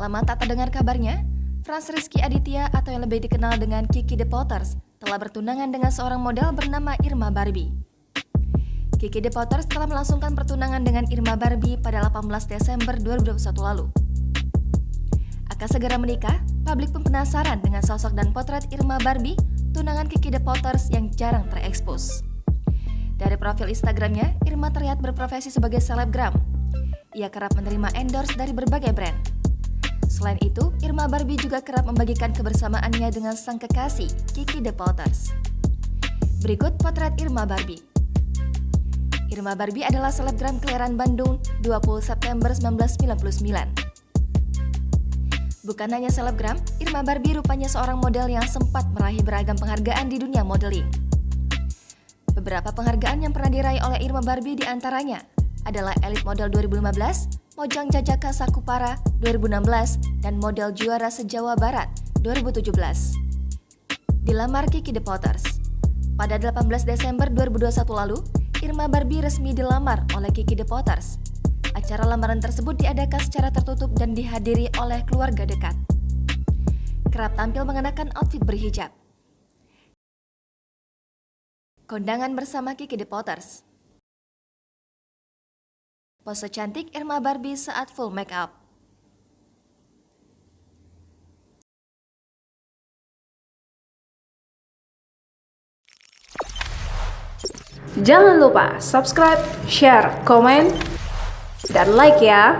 Lama tak terdengar kabarnya, Frans Rizky Aditya atau yang lebih dikenal dengan Kiki The Potters telah bertunangan dengan seorang model bernama Irma Barbie. Kiki The Potters telah melangsungkan pertunangan dengan Irma Barbie pada 18 Desember 2021 lalu. Akan segera menikah, publik pun penasaran dengan sosok dan potret Irma Barbie, tunangan Kiki The Potters yang jarang terekspos. Dari profil Instagramnya, Irma terlihat berprofesi sebagai selebgram. Ia kerap menerima endorse dari berbagai brand. Selain itu, Irma Barbie juga kerap membagikan kebersamaannya dengan sang kekasih, Kiki The Potters. Berikut potret Irma Barbie. Irma Barbie adalah selebgram kelahiran Bandung 20 September 1999. Bukan hanya selebgram, Irma Barbie rupanya seorang model yang sempat meraih beragam penghargaan di dunia modeling. Beberapa penghargaan yang pernah diraih oleh Irma Barbie diantaranya adalah Elite Model 2015, Mojang Jajaka Sakupara 2016, dan Model Juara Se-Jawa Barat 2017. Dilamar Kiki The Potters. Pada 18 Desember 2021 lalu, Irma Barbie resmi dilamar oleh Kiki The Potters. Acara lamaran tersebut diadakan secara tertutup dan dihadiri oleh keluarga dekat. Kerap tampil mengenakan outfit berhijab. Kondangan bersama Kiki The Potters. Pose cantik Irma Barbie saat full make up. Jangan lupa subscribe, share, komen, dan like ya.